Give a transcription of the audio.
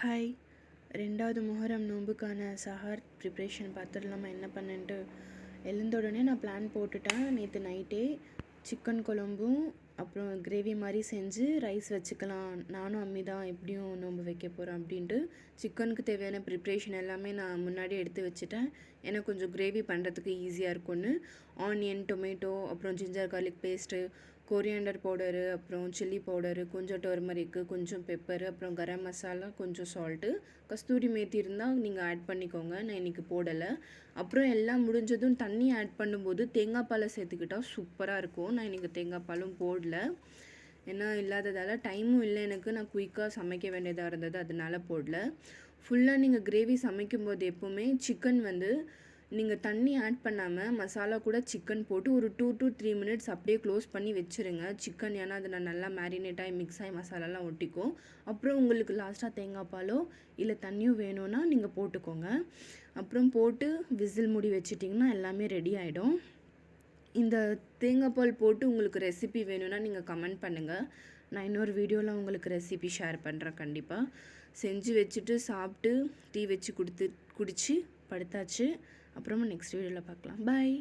Hi. 2வது Muharram நோன்புக்கான Chahar preparation பார்த்துடலாமா என்ன பண்ணேன்ட்டு. எழுந்த உடனே நான் பிளான் போட்டுட்டேன். நேற்று நைட்டே சிக்கன் குழம்பும் அப்புறம் கிரேவி மாதிரி செஞ்சு ரைஸ் வச்சுக்கலாம், நானும் அம்மி தான் எப்படியும் நோன்பு வைக்க போகிறோம் அப்படின்ட்டு சிக்கனுக்கு தேவையான ப்ரிப்ரேஷன் எல்லாமே நான் முன்னாடி எடுத்து வச்சுட்டேன். எனக்கு கொஞ்சம் கிரேவி பண்ணுறதுக்கு ஈஸியாக இருக்கும்னு ஆனியன், டொமேட்டோ, அப்புறம் ginger garlic paste, coriander powder, அப்புறம் சில்லி பவுடரு, கொஞ்சம் டர்மரிக்கு, கொஞ்சம் பெப்பரு, அப்புறம் கரம் மசாலா, கொஞ்சம் சால்ட்டு, கஸ்தூரி மேத்தி இருந்தால் நீங்கள் ஆட் பண்ணிக்கோங்க. நான் இன்றைக்கி போடலை. அப்புறம் எல்லாம் முடிஞ்சதும் தண்ணி ஆட் பண்ணும்போது தேங்காய் பாலை சேர்த்துக்கிட்டால் சூப்பராக இருக்கும். நான் இன்றைக்கி தேங்காய் பாலும் போடல, ஏன்னா இல்லாததால் டைமும் இல்லை எனக்கு. நான் குயிக்காக சமைக்க வேண்டியதாக இருந்தது, அதனால போடல. ஃபுல்லாக நீங்கள் கிரேவி சமைக்கும்போது எப்போவுமே சிக்கன் நீங்கள் தண்ணி ஆட் பண்ணாமல் மசாலா கூட சிக்கன் போட்டு ஒரு 2 to 3 minutes அப்படியே க்ளோஸ் பண்ணி வச்சுருங்க சிக்கன். ஏன்னா அது நல்லா மேரினேட் ஆகி மிக்ஸ் ஆகி மசாலாலாம் ஒட்டிக்கும். அப்புறம் உங்களுக்கு லாஸ்ட்டாக தேங்காய் பாலோ இல்லை தண்ணியும் வேணும்னா நீங்கள் போட்டுக்கோங்க. அப்புறம் போட்டு விசில் மூடி வச்சிட்டிங்கன்னா எல்லாமே ரெடி ஆகிடும். இந்த தேங்காய் பால் போட்டு உங்களுக்கு ரெசிபி வேணும்னா நீங்கள் கமெண்ட் பண்ணுங்கள். நான் இன்னொரு வீடியோவில் உங்களுக்கு ரெசிபி ஷேர் பண்ணுறேன். கண்டிப்பாக செஞ்சு வச்சுட்டு சாப்பிட்டு டீ வச்சு குடிச்சு படுத்தாச்சு. அப்புறமா நெக்ஸ்ட் வீடியோவில் பார்க்கலாம். பாய்.